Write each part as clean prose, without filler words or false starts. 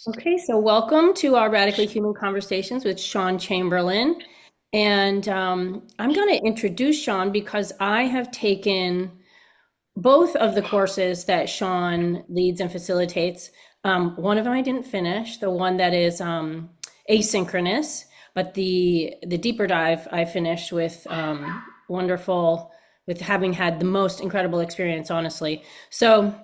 Okay, so welcome to our Radically Human Conversations with Shaun Chamberlin. And I'm going to introduce Shaun because I have taken both of the courses that Shaun leads and facilitates. One of them I didn't finish, the one that is asynchronous, but the deeper dive I finished with wonderful, with having had the most incredible experience, honestly. So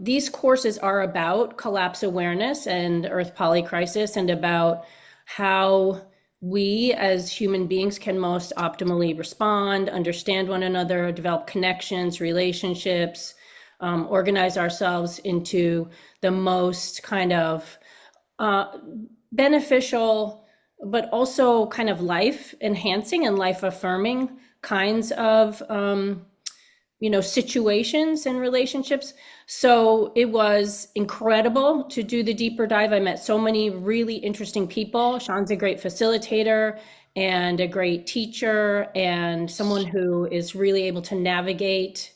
these courses are about collapse awareness and Earth polycrisis and about how we as human beings can most optimally respond, understand one another, develop connections, relationships, organize ourselves into the most kind of uh, beneficial, but also kind of life enhancing and life affirming kinds of situations and relationships. So it was incredible to do the deeper dive. I met so many really interesting people. Sean's a great facilitator and a great teacher and someone who is really able to navigate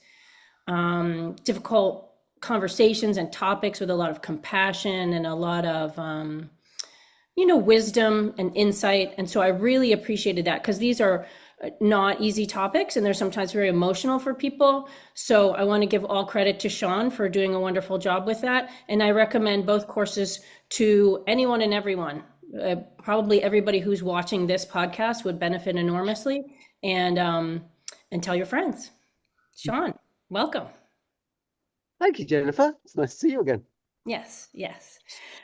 difficult conversations and topics with a lot of compassion and a lot of wisdom and insight. And so I really appreciated that because these are not easy topics and they're sometimes very emotional for people. So I want to give all credit to Shaun for doing a wonderful job with that. And I recommend both courses to anyone and everyone. Probably everybody who's watching this podcast would benefit enormously. And tell your friends. Shaun, welcome. Thank you, Jennifer. It's nice to see you again. Yes, yes.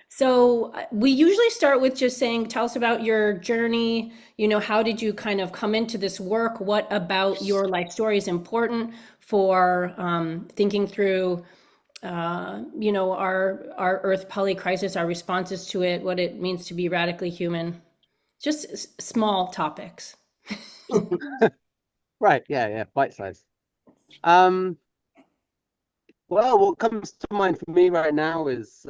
So we usually start with just saying, tell us about your journey. How did you kind of come into this work? What about your life story is important for thinking through, our Earth polycrisis, our responses to it, what it means to be radically human. Just small topics. Right, yeah, bite size. Um, well, what comes to mind for me right now is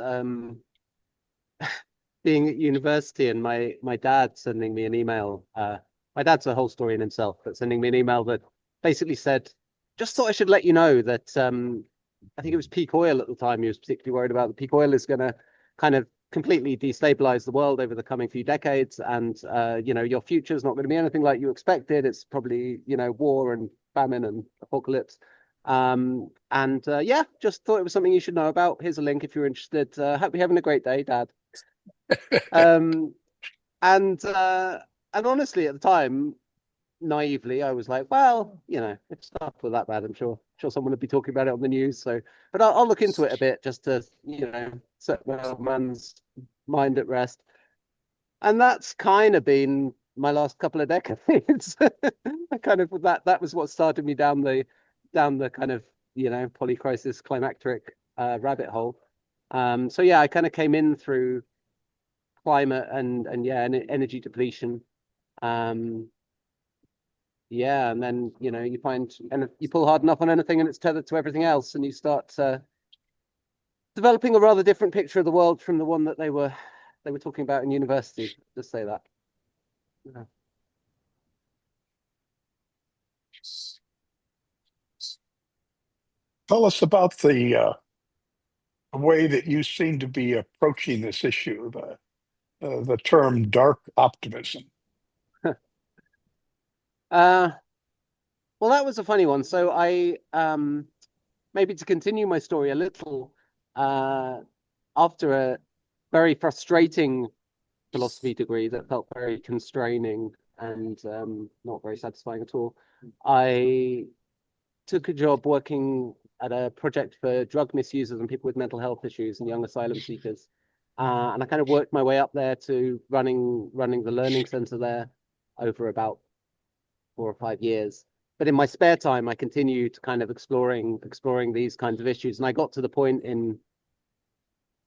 being at university and my dad sending me an email. My dad's a whole story in himself, but sending me an email that basically said, just thought I should let you know that I think it was peak oil at the time he was particularly worried about. The peak oil is going to kind of completely destabilize the world over the coming few decades, and your future is not going to be anything like you expected. It's probably war and famine and apocalypse. And yeah, just thought it was something you should know about. Here's a link if you're interested. Hope you're having a great day, Dad. Um, and uh, and honestly, at the time, naively, I was like, well, if stuff were that bad, I'm sure someone would be talking about it on the news. So, but I'll look into it a bit just to set my old man's mind at rest. And that's kind of been my last couple of decades. I kind of that was what started me down the kind of polycrisis climacteric rabbit hole. So yeah, I kind of came in through climate and yeah, and energy depletion. Um, yeah, and then you find and you pull hard enough on anything, and it's tethered to everything else, and you start developing a rather different picture of the world from the one that they were talking about in university. Just say that. Yeah. Tell us about the way that you seem to be approaching this issue, the term dark optimism. Uh, well, that was a funny one. So I maybe to continue my story a little, uh, after a very frustrating philosophy degree that felt very constraining and not very satisfying at all, I took a job working at a project for drug misusers and people with mental health issues and young asylum seekers. And I kind of worked my way up there to running the learning center there over about 4 or 5 years. But in my spare time, I continued kind of exploring these kinds of issues. And I got to the point in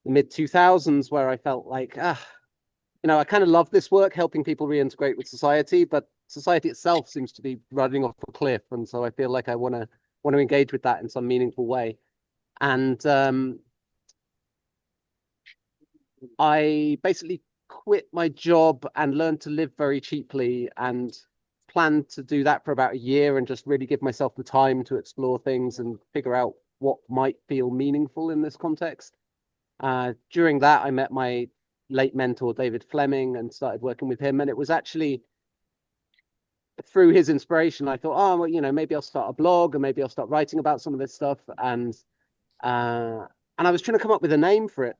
the mid 2000s where I felt like, I kind of love this work, helping people reintegrate with society, but society itself seems to be running off a cliff. And so I feel like I want to engage with that in some meaningful way. And I basically quit my job and learned to live very cheaply and planned to do that for about a year and just really give myself the time to explore things and figure out what might feel meaningful in this context. During that, I met my late mentor, David Fleming, and started working with him. And it was actually through his inspiration, I thought, oh, well, maybe I'll start a blog and maybe I'll start writing about some of this stuff. Uh, and I was trying to come up with a name for it.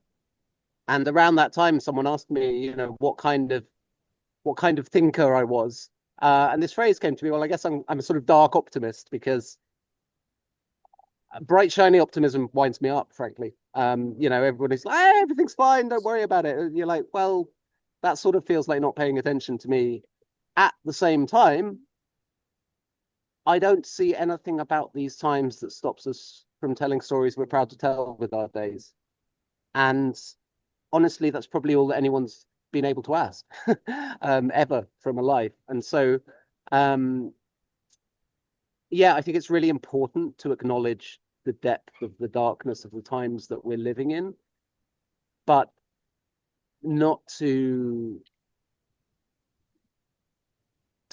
And around that time, someone asked me, what kind of thinker I was. And this phrase came to me. Well, I guess I'm a sort of dark optimist because bright, shiny optimism winds me up, frankly. Everybody's like, everything's fine, don't worry about it. And you're like, well, that sort of feels like not paying attention to me. At the same time, I don't see anything about these times that stops us from telling stories we're proud to tell with our days. And honestly, that's probably all that anyone's been able to ask ever from a life. And so, um, yeah, I think it's really important to acknowledge the depth of the darkness of the times that we're living in, but not to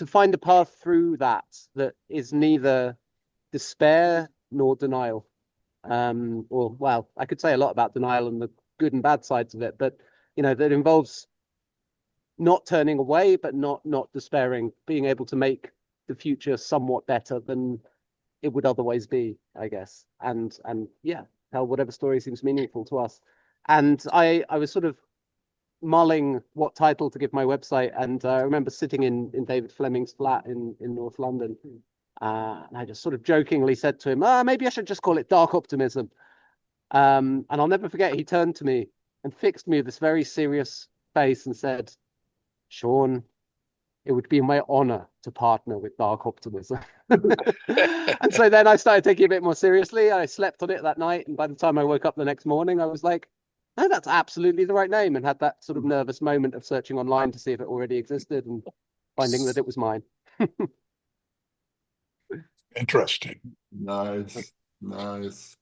find a path through that is neither despair nor denial. Or well, I could say a lot about denial and the good and bad sides of it, but that involves not turning away, but not despairing, being able to make the future somewhat better than it would otherwise be, I guess. And yeah, tell whatever story seems meaningful to us. And I was sort of mulling what title to give my website, and I remember sitting in David Fleming's flat in North London. And I just sort of jokingly said to him, maybe I should just call it Dark Optimism. And I'll never forget, he turned to me and fixed me with this very serious face and said, Shaun, it would be my honor to partner with Dark Optimism. And so then I started taking it a bit more seriously. I slept on it that night. And by the time I woke up the next morning, I was like, no, that's absolutely the right name, and had that sort of nervous moment of searching online to see if it already existed and finding that it was mine. Interesting. Nice, nice.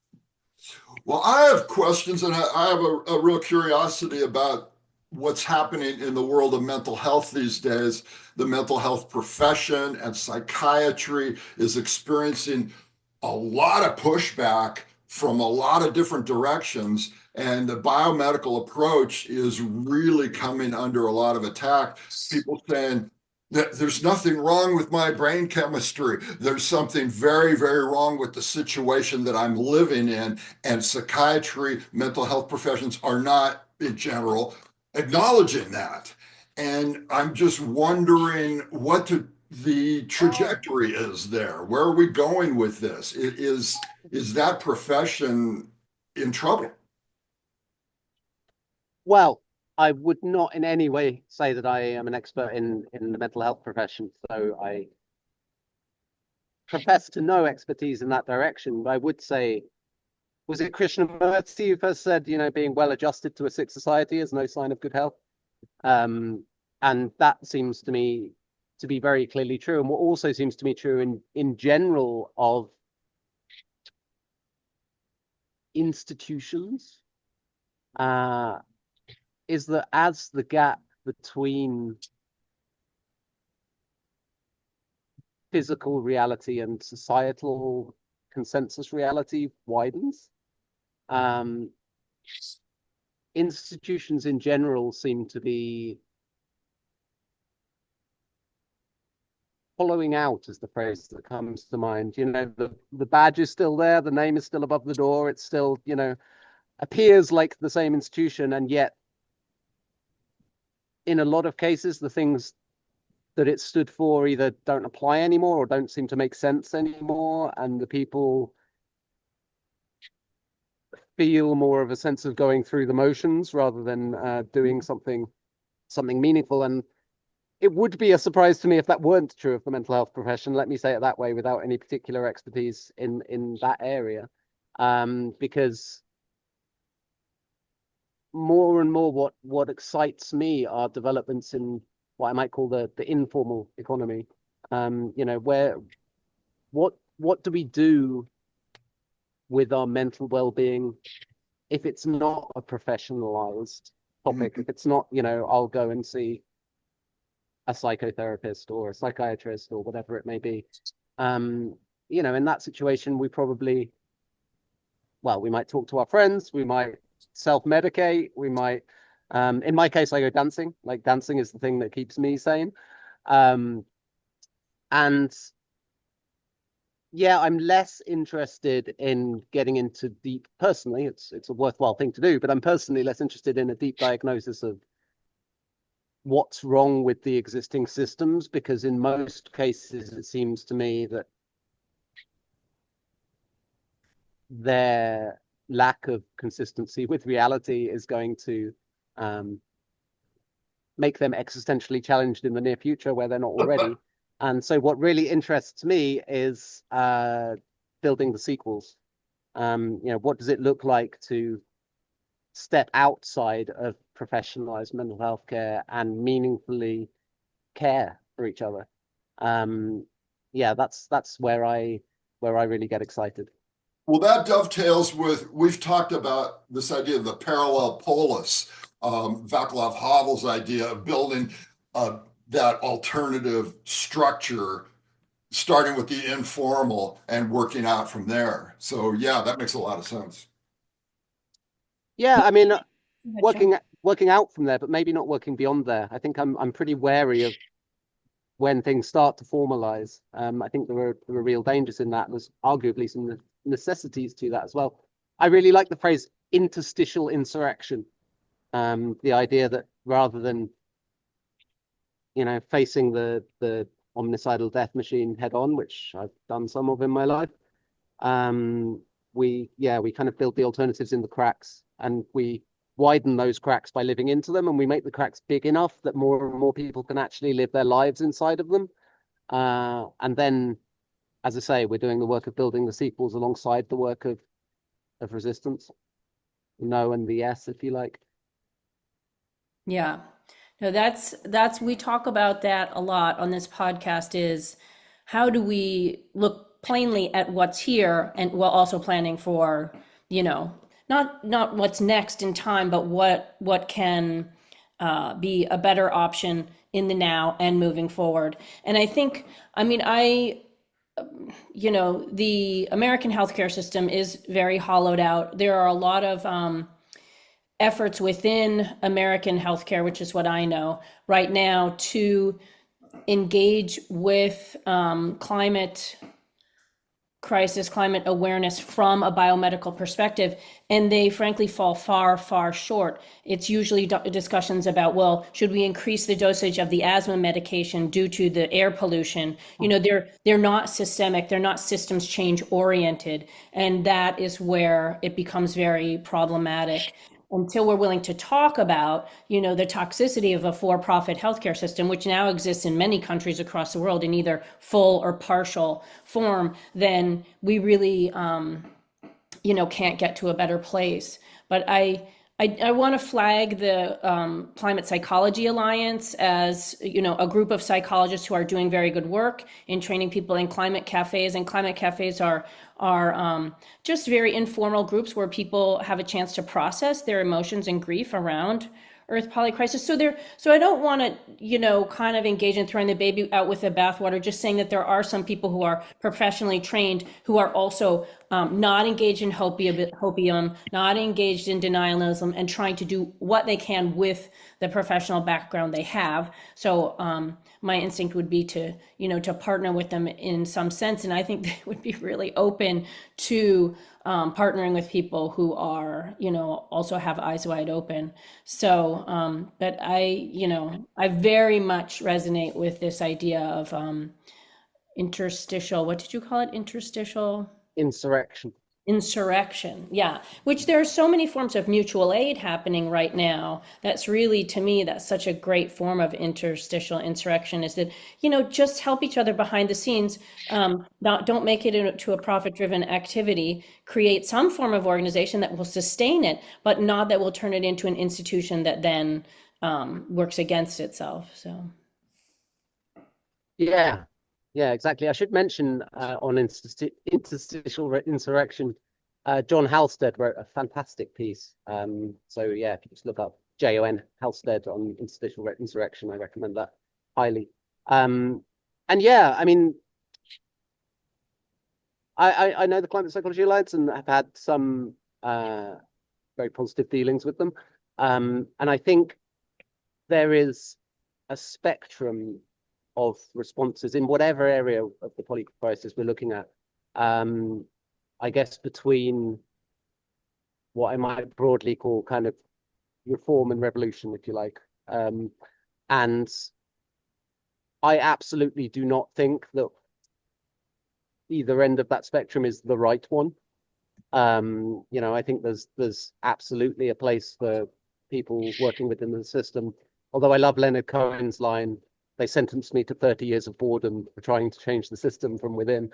Well, I have questions, and I have a real curiosity about what's happening in the world of mental health these days. The mental health profession and psychiatry is experiencing a lot of pushback from a lot of different directions, and the biomedical approach is really coming under a lot of attack. People saying that there's nothing wrong with my brain chemistry. There's something very, very wrong with the situation that I'm living in, and psychiatry, mental health professions are not, in general, acknowledging that. And I'm just wondering what the trajectory is there. Where are we going with this? Is that profession in trouble? Well, I would not in any way say that I am an expert in the mental health profession. So I profess to no expertise in that direction. But I would say, was it Krishnamurti who first said, being well adjusted to a sick society is no sign of good health? And that seems to me to be very clearly true. And what also seems to me true in general of institutions is that as the gap between physical reality and societal consensus reality widens, institutions in general seem to be following out, is the phrase that comes to mind. The badge is still there, the name is still above the door, it's still, appears like the same institution, and yet in a lot of cases the things that it stood for either don't apply anymore or don't seem to make sense anymore, and the people feel more of a sense of going through the motions rather than doing something meaningful. And it would be a surprise to me if that weren't true of the mental health profession, let me say it that way, without any particular expertise in that area. Because more and more what excites me are developments in what I might call the informal economy. Where what do we do with our mental well-being if it's not a professionalized topic, if it's not, I'll go and see a psychotherapist or a psychiatrist or whatever it may be. In that situation, we might talk to our friends, we might self-medicate. We might, in my case, I go dancing. Like dancing is the thing that keeps me sane. And yeah, I'm less interested in getting into deep, personally, it's a worthwhile thing to do, but I'm personally less interested in a deep diagnosis of what's wrong with the existing systems, because in most cases, it seems to me that their lack of consistency with reality is going to make them existentially challenged in the near future where they're not already. And so what really interests me is building the sequels. What does it look like to step outside of professionalized mental health care and meaningfully care for each other? That's where I really get excited. Well, that dovetails with, we've talked about this idea of the parallel polis, Václav Havel's idea of building that alternative structure, starting with the informal and working out from there. So yeah, that makes a lot of sense. Yeah, I mean, Gotcha. working out from there, but maybe not working beyond there. I think I'm pretty wary of when things start to formalize. I think there are real dangers in that. There's arguably some necessities to that as well. I really like the phrase interstitial insurrection. The idea that rather than facing the omnicidal death machine head on, which I've done some of in my life, we kind of build the alternatives in the cracks, and we widen those cracks by living into them, and we make the cracks big enough that more and more people can actually live their lives inside of them. And then, as I say, we're doing the work of building the sequels alongside the work of resistance, the no and the yes, if you like. Yeah. No, that's we talk about that a lot on this podcast, is how do we look plainly at what's here and while also planning for, not what's next in time, but what can be a better option in the now and moving forward. And I think, I mean, the American healthcare system is very hollowed out. There are a lot of efforts within American healthcare, which is what I know right now, to engage with climate crisis, climate awareness from a biomedical perspective, and they frankly fall far, far short. It's usually discussions about, well, should we increase the dosage of the asthma medication due to the air pollution? They're not systemic, they're not systems change oriented, and that is where it becomes very problematic. Until we're willing to talk about, the toxicity of a for-profit healthcare system, which now exists in many countries across the world in either full or partial form, then we really, can't get to a better place. But I want to flag the Climate Psychology Alliance as, a group of psychologists who are doing very good work in training people in climate cafes. And climate cafes are just very informal groups where people have a chance to process their emotions and grief around Earth polycrisis. So I don't want to, kind of engage in throwing the baby out with the bathwater, just saying that there are some people who are professionally trained who are also not engaged in hopium, not engaged in denialism, and trying to do what they can with the professional background they have. So my instinct would be to, to partner with them in some sense. And I think they would be really open to partnering with people who are, also have eyes wide open. So, but I very much resonate with this idea of interstitial, what did you call it? Interstitial Insurrection. insurrection. Yeah. Which there are so many forms of mutual aid happening right now. That's really, to me, that's such a great form of interstitial insurrection, is that, just help each other behind the scenes. Don't make it into a profit-driven activity. Create some form of organization that will sustain it, but not that will turn it into an institution that then works against itself. So. Yeah, exactly. I should mention on interstitial insurrection, John Halstead wrote a fantastic piece. So yeah, if you just look up Jon Halstead on interstitial insurrection, I recommend that highly. And yeah, I mean, I know the Climate Psychology Alliance and have had some very positive dealings with them. And I think there is a spectrum of responses in whatever area of the poly crisis we're looking at. I guess between what I might broadly call kind of reform and revolution, if you like. And I absolutely do not think that either end of that spectrum is the right one. I think there's absolutely a place for people working within the system. Although I love Leonard Cohen's line, they sentenced me to 30 years of boredom for trying to change the system from within.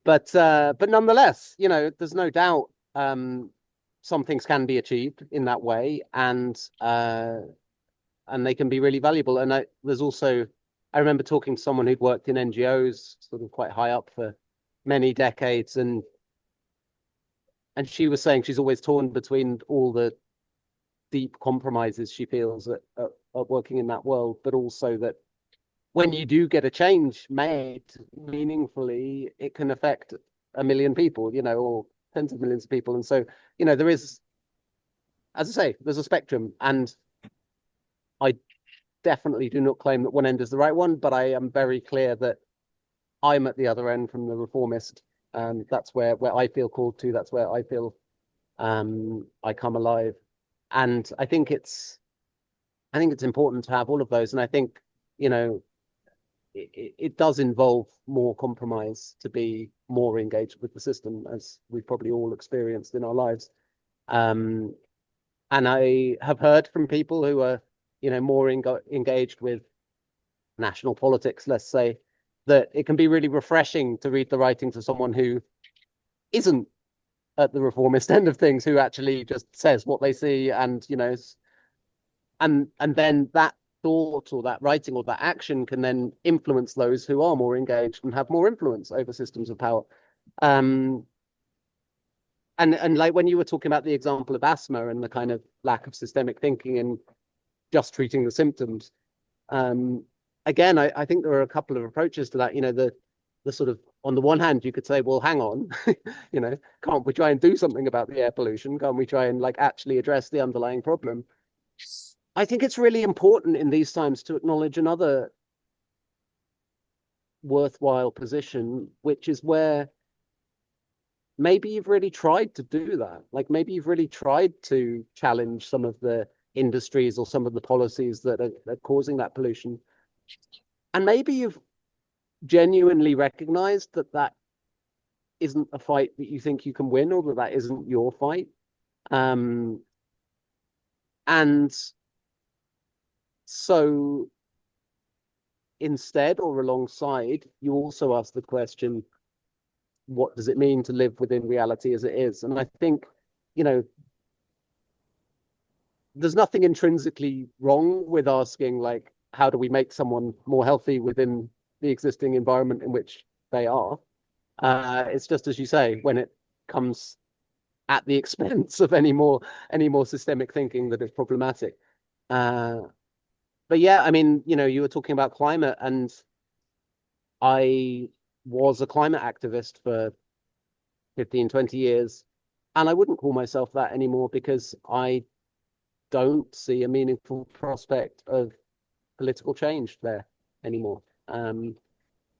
But nonetheless, there's no doubt some things can be achieved in that way, and they can be really valuable. And there's also, I remember talking to someone who'd worked in NGOs, sort of quite high up for many decades, and she was saying she's always torn between all the deep compromises she feels at working in that world, but also that when you do get a change made meaningfully, it can affect 1 million people, or tens of millions of people. And so, there is, as I say, there's a spectrum, and I definitely do not claim that one end is the right one, but I am very clear that I'm at the other end from the reformist. That's where I feel called to. That's where I feel I come alive. And I think it's important to have all of those. And I think, it does involve more compromise to be more engaged with the system, as we've probably all experienced in our lives. And I have heard from people who are, more engaged with national politics, let's say, that it can be really refreshing to read the writings of someone who isn't at the reformist end of things, who actually just says what they see, and and then that thought or that writing or that action can then influence those who are more engaged and have more influence over systems of power. And like when you were talking about the example of asthma and the kind of lack of systemic thinking and just treating the symptoms, again, I think there are a couple of approaches to that. The sort of, on the one hand, you could say, well, hang on, can't we try and do something about the air pollution? Can't we try and actually address the underlying problem? I think it's really important in these times to acknowledge another worthwhile position, which is where maybe you've really tried to do that. Maybe you've really tried to challenge some of the industries or some of the policies that are causing that pollution. And maybe you've genuinely recognized that isn't a fight that you think you can win, or that isn't your fight. And so instead, or alongside, you also ask the question, what does it mean to live within reality as it is? And I think, there's nothing intrinsically wrong with asking, how do we make someone more healthy within the existing environment in which they are? It's just, as you say, when it comes at the expense of any more systemic thinking, that is problematic. But yeah, I mean, you were talking about climate, and I was a climate activist for 15, 20 years, and I wouldn't call myself that anymore, because I don't see a meaningful prospect of political change there anymore.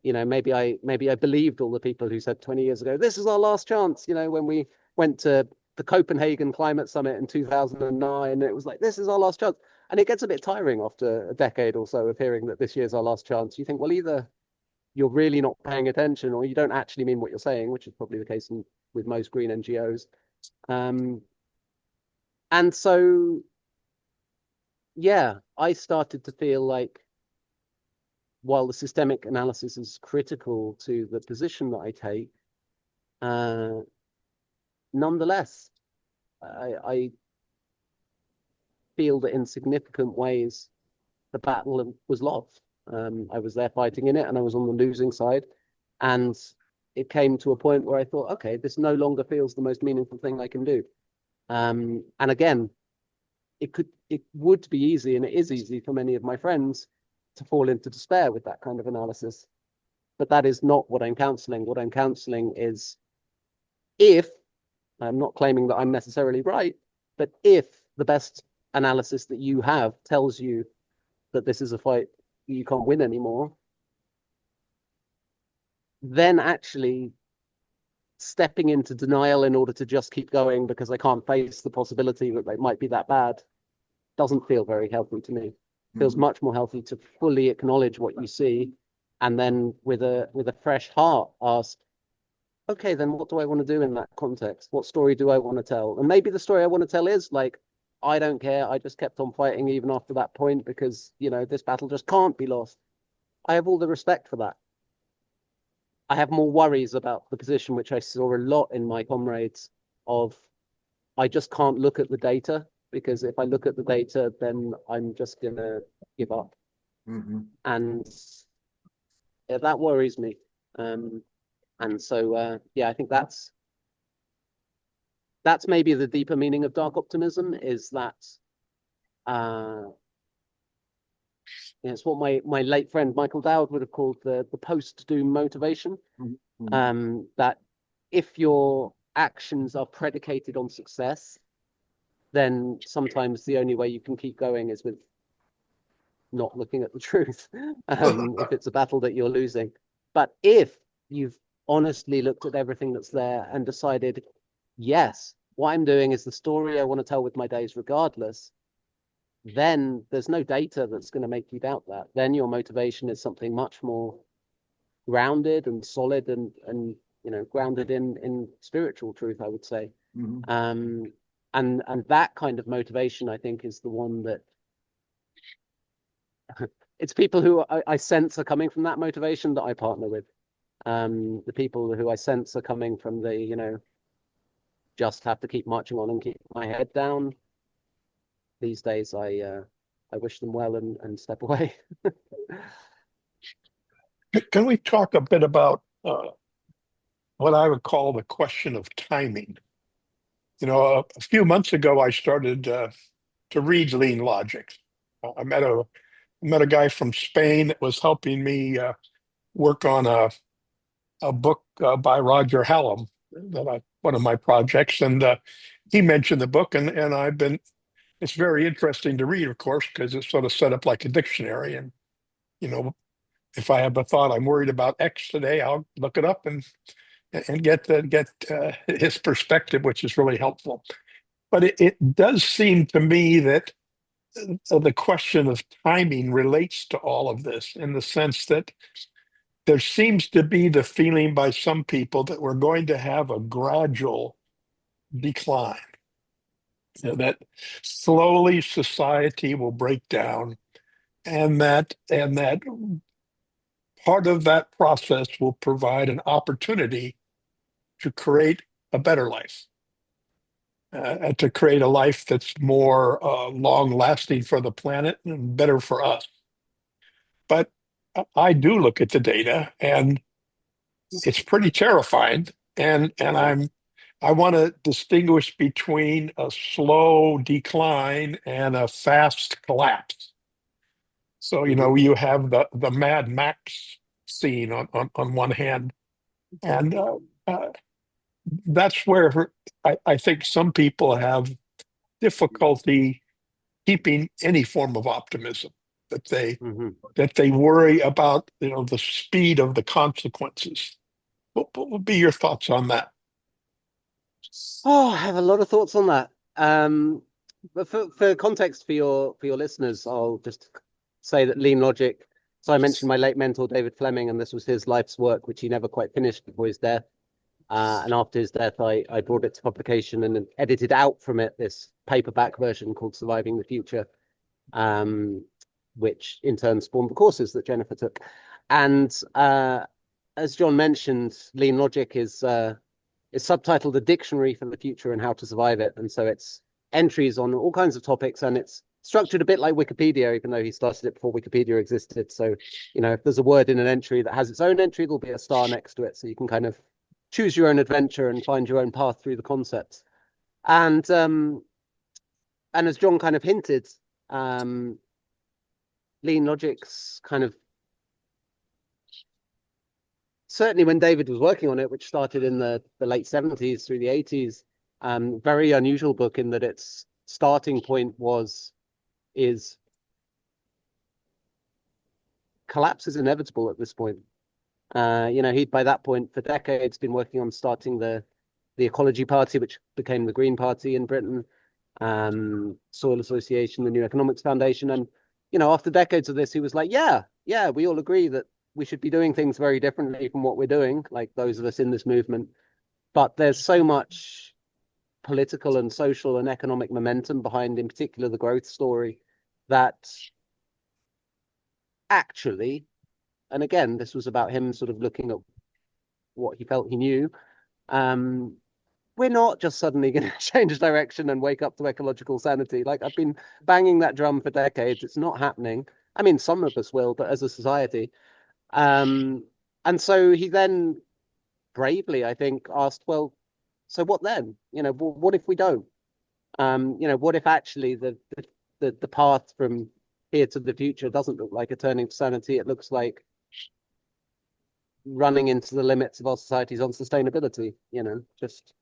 Maybe I believed all the people who said 20 years ago, this is our last chance, when we went to the Copenhagen Climate Summit in 2009, it was like, this is our last chance. And it gets a bit tiring after a decade or so of hearing that this year's our last chance. You think, well, either you're really not paying attention, or you don't actually mean what you're saying, which is probably the case with most green NGOs. And so, yeah, I started to feel like, while the systemic analysis is critical to the position that I take, nonetheless, I feel that in significant ways, the battle was lost. I was there fighting in it, and I was on the losing side. And it came to a point where I thought, okay, this no longer feels the most meaningful thing I can do. And again, it would be easy, and it is easy for many of my friends to fall into despair with that kind of analysis. But that is not what I'm counseling. What I'm counseling is, if I'm not claiming that I'm necessarily right, but if the best analysis that you have tells you that this is a fight you can't win anymore, then actually stepping into denial in order to just keep going because I can't face the possibility that it might be that bad doesn't feel very healthy to me. It feels much more healthy to fully acknowledge what you see and then with a fresh heart ask, okay, then what do I want to do in that context? What story do I want to tell? And maybe the story I want to tell is like, I don't care. I just kept on fighting even after that point because, this battle just can't be lost. I have all the respect for that. I have more worries about the position, which I saw a lot in my comrades of, I just can't look at the data because if I look at the data, then I'm just going to give up. And yeah, that worries me. And so, yeah, I think that's maybe the deeper meaning of dark optimism is that it's what my late friend Michael Dowd would have called the post-doom motivation. That if your actions are predicated on success, then sometimes the only way you can keep going is with not looking at the truth, if it's a battle that you're losing. But if you've honestly looked at everything that's there and decided, yes, what I'm doing is the story I want to tell with my days regardless, then there's no data that's going to make you doubt that. Then your motivation is something much more grounded and solid and grounded in spiritual truth, I would say. And that kind of motivation, I think, is the one that it's people who I sense are coming from that motivation that I partner with. The people who I sense are coming from the, just have to keep marching on and keep my head down. These days, I wish them well and step away. Can we talk a bit about what I would call the question of timing? A few months ago, I started to read Lean Logic. I met a guy from Spain that was helping me work on a book by Roger Hallam, one of my projects, and he mentioned the book, and it's very interesting to read, of course, because it's sort of set up like a dictionary, and you know, if I have a thought I'm worried about X today, I'll look it up and get his perspective, which is really helpful. But it does seem to me that the question of timing relates to all of this in the sense that there seems to be the feeling by some people that we're going to have a gradual decline, that slowly society will break down, and that part of that process will provide an opportunity to create a better life, to create a life that's more long lasting for the planet and better for us. But I do look at the data, and it's pretty terrifying. And I want to distinguish between a slow decline and a fast collapse. So, you have the Mad Max scene on one hand, and that's where I think some people have difficulty keeping any form of optimism, that they worry about the speed of the consequences. What would be your thoughts on that? Oh, I have a lot of thoughts on that. But for context for your listeners, I'll just say that Lean Logic. So I mentioned my late mentor David Fleming, and this was his life's work, which he never quite finished before his death. And after his death, I brought it to publication and edited out from it this paperback version called Surviving the Future, which in turn spawned the courses that Jennifer took. And as John mentioned, Lean Logic is subtitled A Dictionary for the Future and How to Survive It. And so it's entries on all kinds of topics, and it's structured a bit like Wikipedia, even though he started it before Wikipedia existed. So, if there's a word in an entry that has its own entry, there'll be a star next to it. So you can kind of choose your own adventure and find your own path through the concepts. And as John kind of hinted, Lean Logic's kind of, certainly when David was working on it, which started in the late 70s through the 80s, Very unusual book in that its starting point is collapse is inevitable at this point. He'd by that point for decades been working on starting the Ecology Party, which became the Green Party in Britain, Soil Association, the New Economics Foundation. And, after decades of this, he was like, yeah, we all agree that we should be doing things very differently from what we're doing, like those of us in this movement. But there's so much political and social and economic momentum behind, in particular, the growth story, that actually, and again, this was about him sort of looking at what he felt he knew, we're not just suddenly going to change direction and wake up to ecological sanity. Like, I've been banging that drum for decades. It's not happening. I mean, some of us will, but as a society. And so he then bravely, I think, asked, well, so what then? What if we don't? What if actually the path from here to the future doesn't look like a turning to sanity? It looks like running into the limits of our societies on sustainability, just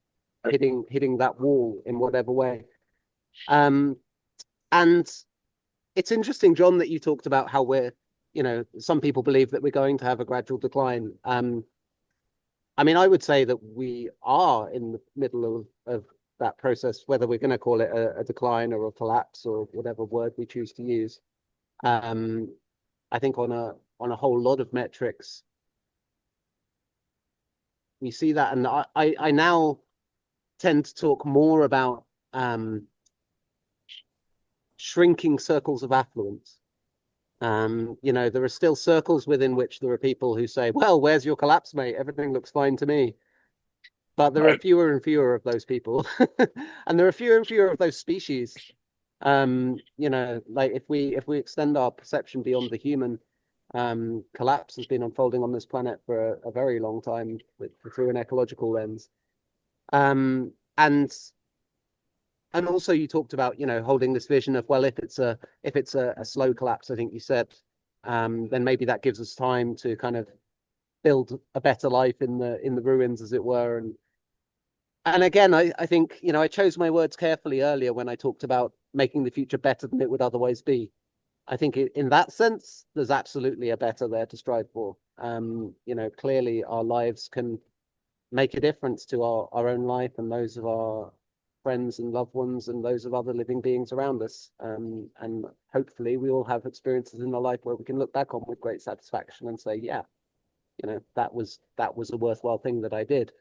hitting that wall in whatever way. And it's interesting, John, that you talked about how some people believe that we're going to have a gradual decline. I mean, I would say that we are in the middle of that process, whether we're going to call it a decline or a collapse or whatever word we choose to use. I think on a whole lot of metrics, we see that, and I now tend to talk more about shrinking circles of affluence. There are still circles within which there are people who say, well, where's your collapse, mate? Everything looks fine to me. But there are fewer and fewer of those people. And there are fewer and fewer of those species. Like if we extend our perception beyond the human, collapse has been unfolding on this planet for a very long time through an ecological lens. And also you talked about, holding this vision of, well, if it's a slow collapse, I think you said, then maybe that gives us time to kind of build a better life in the ruins, as it were. And again, I think, I chose my words carefully earlier when I talked about making the future better than it would otherwise be. I think in that sense, there's absolutely a better there to strive for. Clearly our lives can make a difference to our own life and those of our friends and loved ones and those of other living beings around us. And hopefully we all have experiences in our life where we can look back on with great satisfaction and say, yeah, that was a worthwhile thing that I did.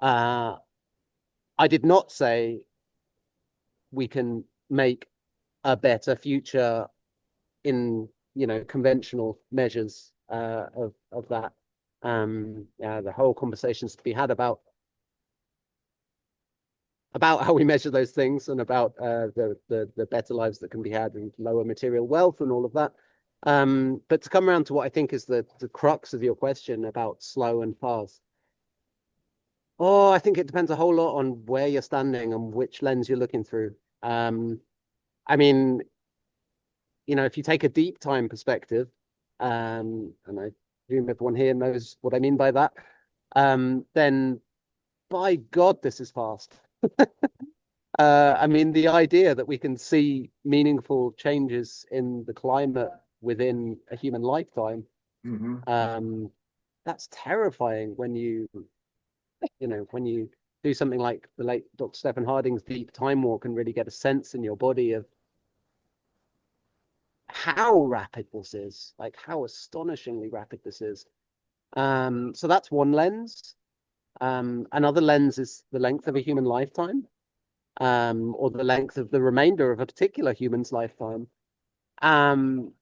I did not say we can make a better future in, conventional measures of that. The whole conversations to be had about how we measure those things and about the better lives that can be had and lower material wealth and all of that. But to come around to what I think is the crux of your question about slow and fast. Oh, I think it depends a whole lot on where you're standing and which lens you're looking through. I mean, if you take a deep time perspective, and I presume everyone here knows what I mean by that, then by God, this is fast. I mean, the idea that we can see meaningful changes in the climate within a human lifetime, that's terrifying when you do something like the late Dr. Stephen Harding's Deep Time Walk and really get a sense in your body of how rapid this is, like how astonishingly rapid this is. So that's one lens. Another lens is the length of a human lifetime, or the length of the remainder of a particular human's lifetime. And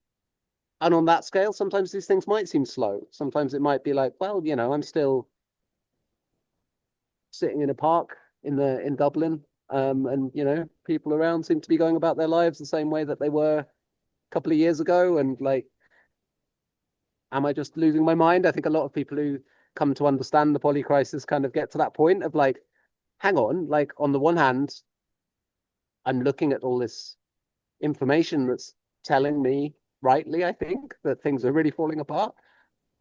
on that scale, sometimes these things might seem slow. Sometimes it might be like, well, I'm still sitting in a park in Dublin, and people around seem to be going about their lives the same way that they were a couple of years ago. And like, am I just losing my mind? I think a lot of people who come to understand the polycrisis kind of get to that point of like, hang on, like on the one hand, I'm looking at all this information that's telling me rightly, I think, that things are really falling apart.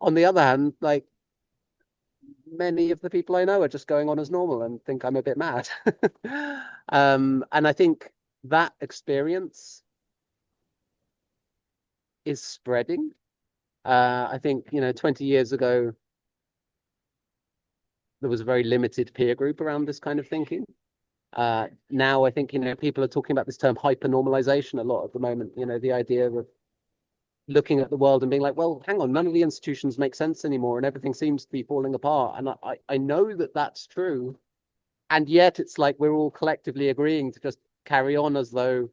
On the other hand, like, many of the people I know are just going on as normal and think I'm a bit mad. And I think that experience is spreading. I think, 20 years ago, there was a very limited peer group around this kind of thinking. Now I think, people are talking about this term hyper-normalization a lot at the moment, the idea of looking at the world and being like, well, hang on, none of the institutions make sense anymore and everything seems to be falling apart. And I know that that's true. And yet it's like we're all collectively agreeing to just carry on as though,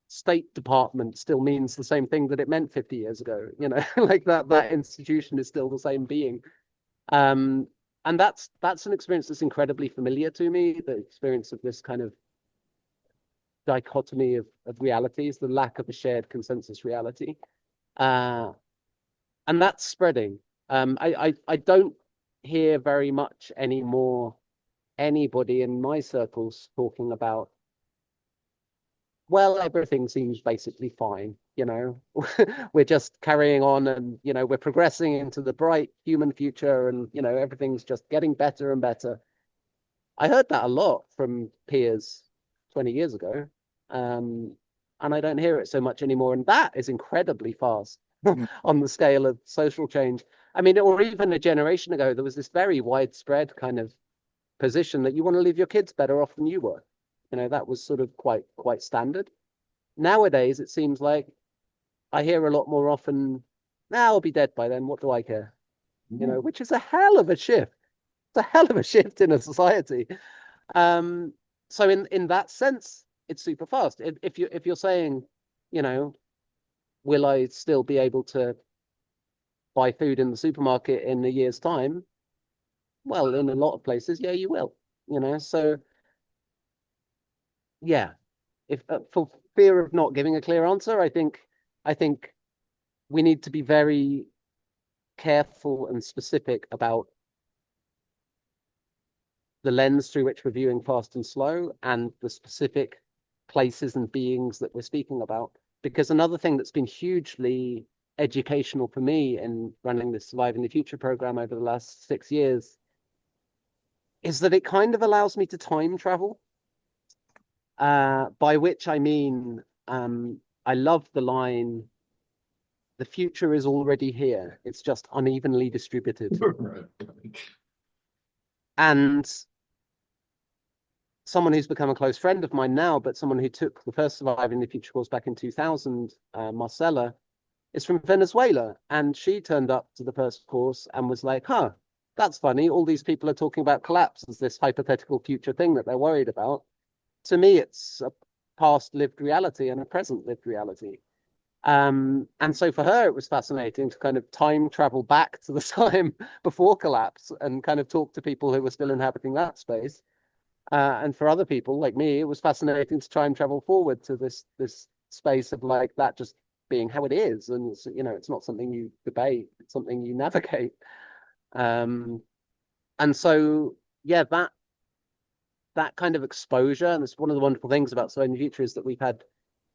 State Department still means the same thing that it meant 50 years ago, like that institution is still the same being. And that's an experience that's incredibly familiar to me, the experience of this kind of dichotomy of realities, the lack of a shared consensus reality. And that's spreading. I don't hear very much anymore anybody in my circles talking about, well, everything seems basically fine, we're just carrying on and, we're progressing into the bright human future and, everything's just getting better and better. I heard that a lot from peers 20 years ago. And I don't hear it so much anymore. And that is incredibly fast on the scale of social change. I mean, or even a generation ago, there was this very widespread kind of position that you want to leave your kids better off than you were. That was sort of quite standard. Nowadays, it seems like I hear a lot more often, I'll be dead by then, what do I care? Which is a hell of a shift. It's a hell of a shift in a society. So in that sense, it's super fast. If you're saying, will I still be able to buy food in the supermarket in a year's time? Well, in a lot of places, yeah, you will. So yeah, if for fear of not giving a clear answer, I think we need to be very careful and specific about the lens through which we're viewing fast and slow and the specific places and beings that we're speaking about. Because another thing that's been hugely educational for me in running the Surviving the Future program over the last 6 years is that it kind of allows me to time travel. By which I mean, I love the line, the future is already here. It's just unevenly distributed. And someone who's become a close friend of mine now, but someone who took the first Surviving the Future course back in 2000, Marcella, is from Venezuela. And she turned up to the first course and was like, that's funny. All these people are talking about collapse as this hypothetical future thing that they're worried about. To me, it's a past lived reality and a present lived reality. And so for her, it was fascinating to kind of time travel back to the time before collapse and kind of talk to people who were still inhabiting that space. And for other people like me, it was fascinating to time travel forward to this space of like that just being how it is. And it's not something you debate, it's something you navigate. And so, yeah, that kind of exposure, and it's one of the wonderful things about Surviving the Future is that we've had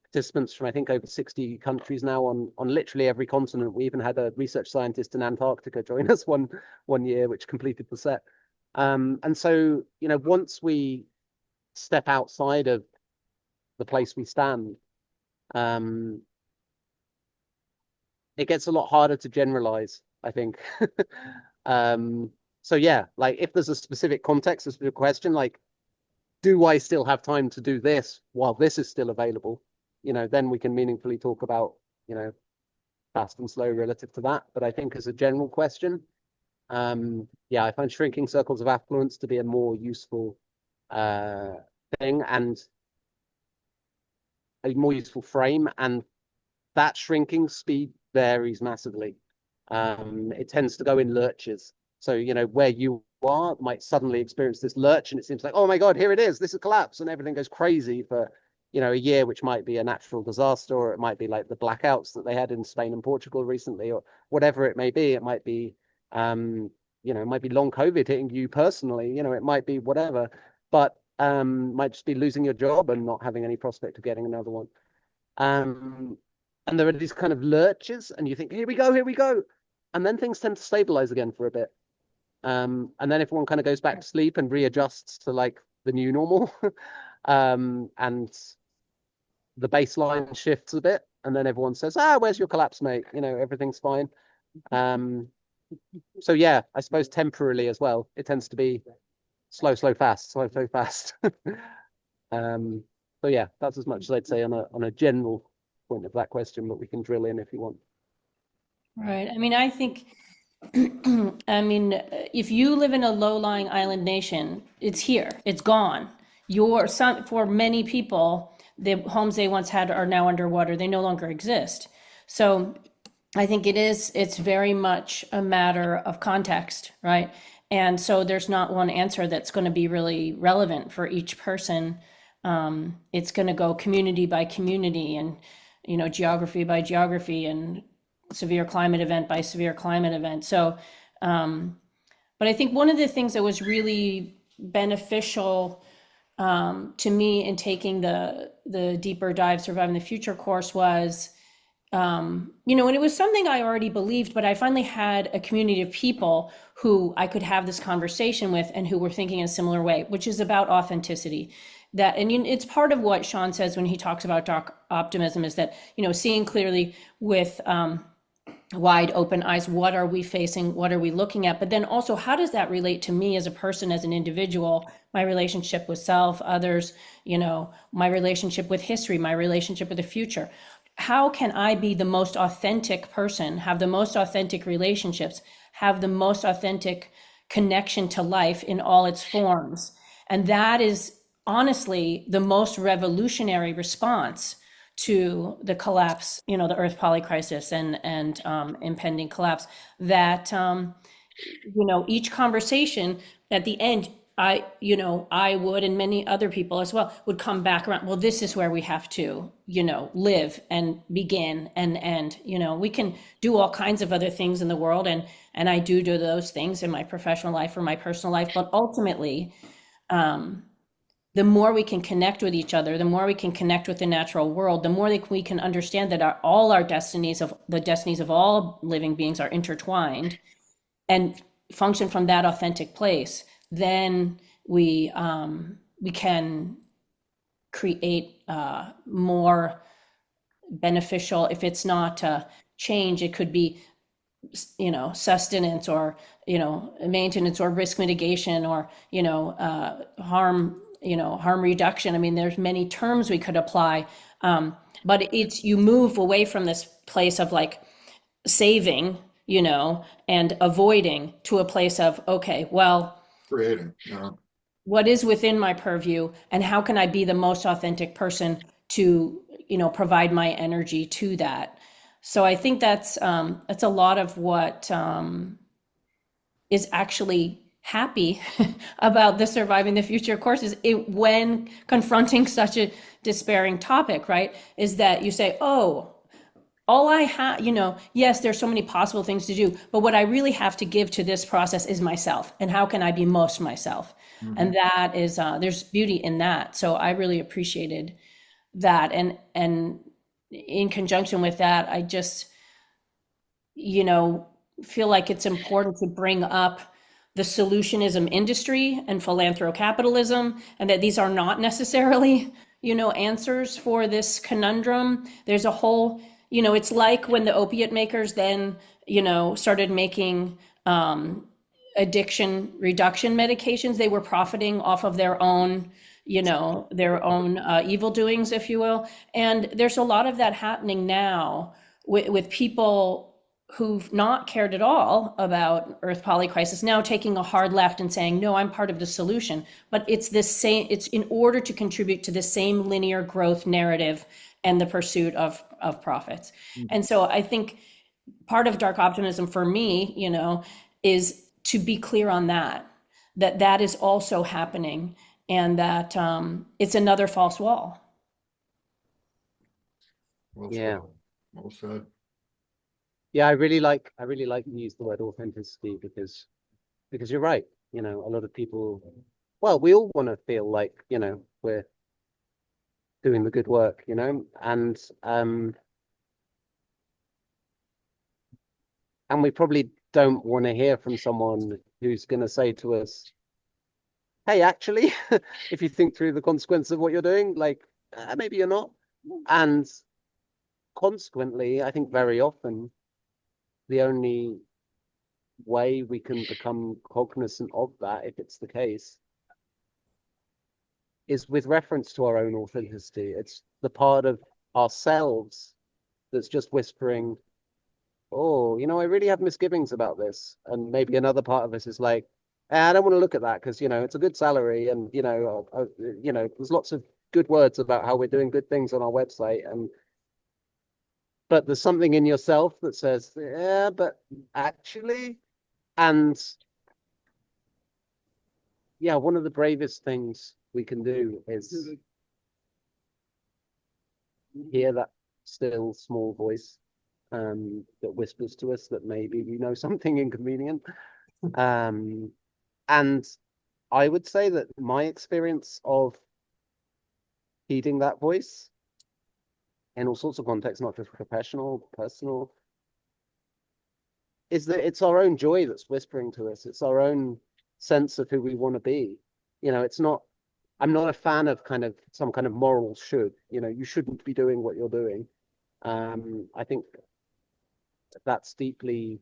participants from I think over 60 countries now on literally every continent. We even had a research scientist in Antarctica join us one year, which completed the set. And so, once we step outside of the place we stand, it gets a lot harder to generalize, I think. So yeah, like if there's a specific context, a specific question, like, do I still have time to do this while this is still available? Then we can meaningfully talk about, fast and slow relative to that. But I think as a general question, I find shrinking circles of affluence to be a more useful thing and a more useful frame. And that shrinking speed varies massively. It tends to go in lurches. So, where you are might suddenly experience this lurch and it seems like, oh my God, here it is. This is collapse and everything goes crazy for, a year, which might be a natural disaster, or it might be like the blackouts that they had in Spain and Portugal recently, or whatever it may be. It might be, it might be long COVID hitting you personally, it might be whatever, but might just be losing your job and not having any prospect of getting another one. And there are these kind of lurches and you think, here we go. and then things tend to stabilize again for a bit. And then everyone kind of goes back to sleep and readjusts to like the new normal. And the baseline shifts a bit, and then everyone says, where's your collapse, mate? Everything's fine. So yeah, I suppose temporarily as well, it tends to be slow, fast, slow, fast. So yeah, that's as much as I'd say on a general point of that question, but we can drill in if you want. Right. I mean, I think, I mean, if you live in a low-lying island nation, it's here, it's gone. For many people, the homes they once had are now underwater. They no longer exist. So I think it's very much a matter of context, right? And so there's not one answer that's going to be really relevant for each person. It's going to go community by community and, geography by geography and severe climate event by severe climate event. So, but I think one of the things that was really beneficial to me in taking the deeper dive surviving the future course was, and it was something I already believed, but I finally had a community of people who I could have this conversation with and who were thinking in a similar way, which is about authenticity. It's part of what Shaun says when he talks about dark optimism, is that, seeing clearly with wide open eyes, what are we facing, what are we looking at, but then also how does that relate to me as a person, as an individual, my relationship with self, others, my relationship with history, my relationship with the future. How can I be the most authentic person, have the most authentic relationships, have the most authentic connection to life in all its forms? And that is honestly the most revolutionary response to the collapse, the Earth polycrisis and impending collapse. That each conversation at the end, I would, and many other people as well, would come back around. Well, this is where we have to, live and begin and end. We can do all kinds of other things in the world, and I do those things in my professional life or my personal life. But ultimately, the more we can connect with each other, the more we can connect with the natural world, the more we can understand that all our destinies, of the destinies of all living beings, are intertwined, and function from that authentic place, then we can create more beneficial. If it's not change, it could be sustenance, or maintenance, or risk mitigation, or harm reduction. I mean, there's many terms we could apply, but you move away from this place of like saving, and avoiding, to a place of, okay, well, Creating. what is within my purview, and how can I be the most authentic person to, provide my energy to that? So I think that's a lot of what is actually happy about the Surviving the Future course, is when confronting such a despairing topic, right? Is that you say, oh, all I have, yes, there's so many possible things to do, but what I really have to give to this process is myself. And how can I be most myself? Mm-hmm. And that is, there's beauty in that. So I really appreciated that. And in conjunction with that, I just, feel like it's important to bring up the solutionism industry and philanthrocapitalism, and that these are not necessarily, answers for this conundrum. There's a whole, it's like when the opiate makers then, started making addiction reduction medications. They were profiting off of their own, evil doings, if you will. And there's a lot of that happening now with people who've not cared at all about Earth polycrisis, now taking a hard left and saying, no, I'm part of the solution. But it's in order to contribute to the same linear growth narrative and the pursuit of profits. Mm-hmm. And so I think part of dark optimism for me, is to be clear on that is also happening, and that it's another false wall. Well said. Well said. Yeah, I really like you use the word authenticity, because you're right. A lot of people, well, we all want to feel like, we're doing the good work, and And we probably don't want to hear from someone who's going to say to us, hey, actually, if you think through the consequence of what you're doing, like maybe you're not. And consequently, I think very often the only way we can become cognizant of that, if it's the case, is with reference to our own authenticity. It's the part of ourselves that's just whispering, oh, I really have misgivings about this. And maybe another part of us is like, I don't want to look at that because, it's a good salary. And, there's lots of good words about how we're doing good things on our website. But there's something in yourself that says, yeah, but actually, and yeah, one of the bravest things we can do is hear that still small voice that whispers to us that maybe we know something inconvenient. Um, and I would say that my experience of heeding that voice in all sorts of contexts, not just professional, personal, is that it's our own joy that's whispering to us. It's our own sense of who we want to be. It's not, I'm not a fan of kind of some kind of moral should, you shouldn't be doing what you're doing. I think that's deeply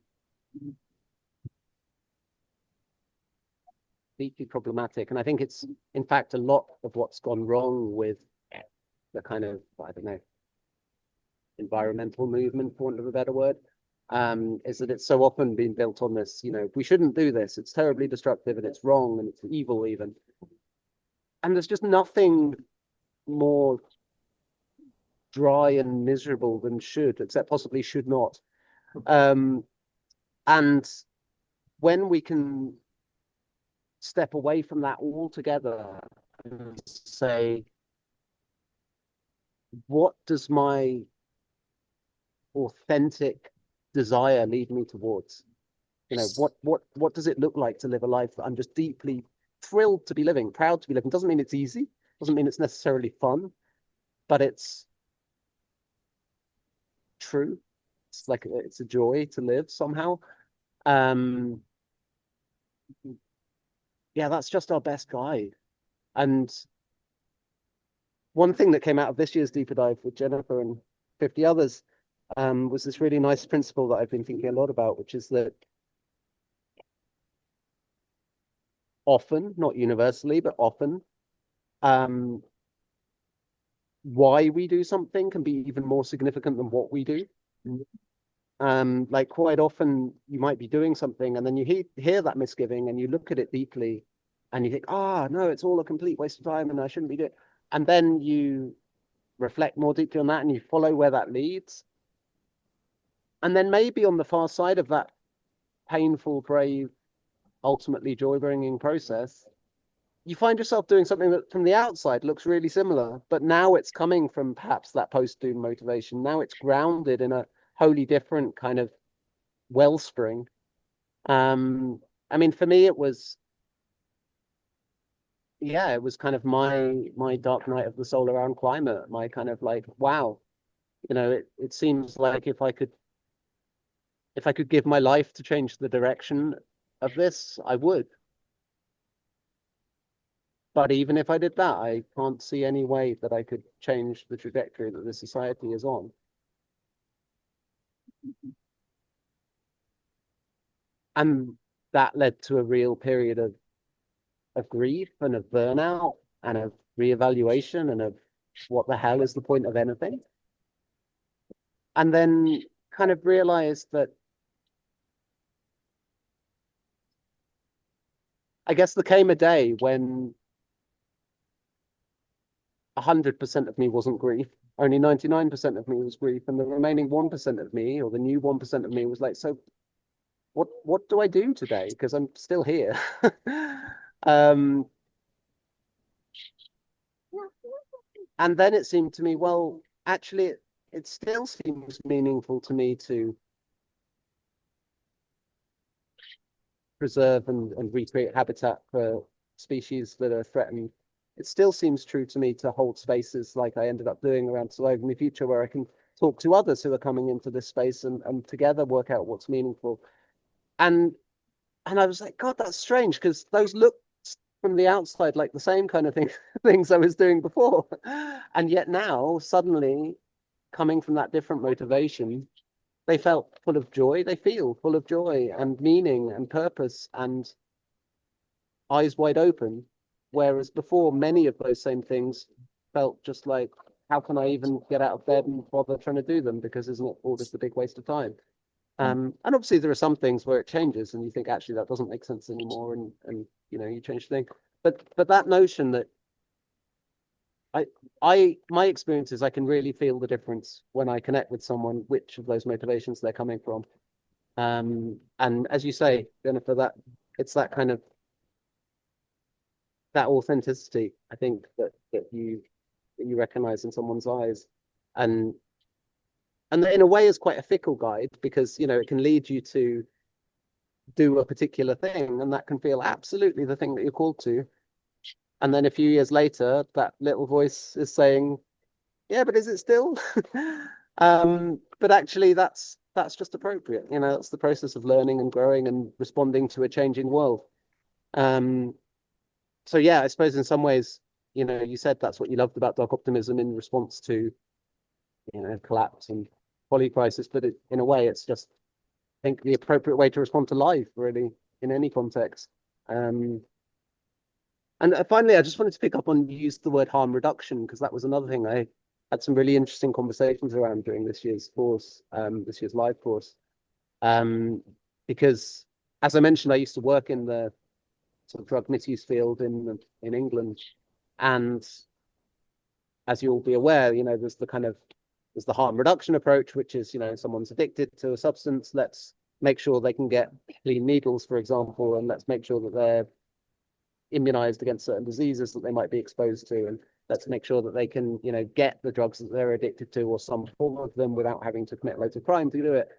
problematic. And I think it's, in fact, a lot of what's gone wrong with the kind of, I don't know, environmental movement, for want of a better word, is that it's so often been built on this, we shouldn't do this. It's terribly destructive and it's wrong and it's evil even. And there's just nothing more dry and miserable than should, except possibly should not. And when we can step away from that altogether and say, what does my authentic desire lead me towards? What does it look like to live a life that I'm just deeply thrilled to be living, proud to be living? Doesn't mean it's easy, doesn't mean it's necessarily fun, but it's true. It's like it's a joy to live somehow. Um, yeah, that's just our best guide. And one thing that came out of this year's deeper dive with Jennifer and 50 others was this really nice principle that I've been thinking a lot about, which is that often, not universally, but often, why we do something can be even more significant than what we do. Like quite often you might be doing something and then you hear that misgiving and you look at it deeply and you think, no, it's all a complete waste of time and I shouldn't be doing it. And then you reflect more deeply on that and you follow where that leads. And then maybe on the far side of that painful, brave, ultimately joy-bringing process, you find yourself doing something that from the outside looks really similar, but now it's coming from perhaps that post-doom motivation. Now it's grounded in a wholly different kind of wellspring. I mean, for me, it was, yeah, it was kind of my dark night of the soul around climate, my kind of like, wow, it seems like if I could give my life to change the direction of this, I would. But even if I did that, I can't see any way that I could change the trajectory that the society is on. And that led to a real period of grief and of burnout and of reevaluation and of what the hell is the point of anything? And then kind of realized that I guess there came a day when 100% of me wasn't grief. Only 99% of me was grief, and the remaining 1% of me, or the new 1% of me, was like, so what do I do today? Because I'm still here. um, and then it seemed to me, well, actually, it still seems meaningful to me to preserve and recreate habitat for species that are threatened. It still seems true to me to hold spaces like I ended up doing around Surviving the Future, where I can talk to others who are coming into this space and together work out what's meaningful. And I was like, God, that's strange, because those look from the outside like the same kind of things I was doing before. And yet now, suddenly, coming from that different motivation, they felt full of joy. They feel full of joy and meaning and purpose and eyes wide open. Whereas before, many of those same things felt just like, how can I even get out of bed and bother trying to do them? Because isn't it all just a big waste of time? And obviously there are some things where it changes and you think actually that doesn't make sense anymore, and you change the thing. But that notion that my experience is I can really feel the difference when I connect with someone, which of those motivations they're coming from. And as you say, Jennifer, that it's that kind of that authenticity, I think that you recognize in someone's eyes, and that in a way is quite a fickle guide, because it can lead you to do a particular thing, and that can feel absolutely the thing that you're called to. And then a few years later, that little voice is saying, yeah, but is it still? But actually that's just appropriate. That's the process of learning and growing and responding to a changing world. So yeah, I suppose in some ways, you said that's what you loved about dark optimism in response to, collapse and poly crisis, but in a way, it's just, I think, the appropriate way to respond to life, really, in any context. And finally, I just wanted to pick up on, you used the word harm reduction, because that was another thing I had some really interesting conversations around during this year's course, this year's live course. Because, as I mentioned, I used to work in the sort of drug misuse field in England, and as you'll be aware, there's the harm reduction approach, which is, someone's addicted to a substance, let's make sure they can get clean needles, for example, and let's make sure that they're immunized against certain diseases that they might be exposed to, and let's make sure that they can, get the drugs that they're addicted to or some form of them without having to commit loads of crime to do it.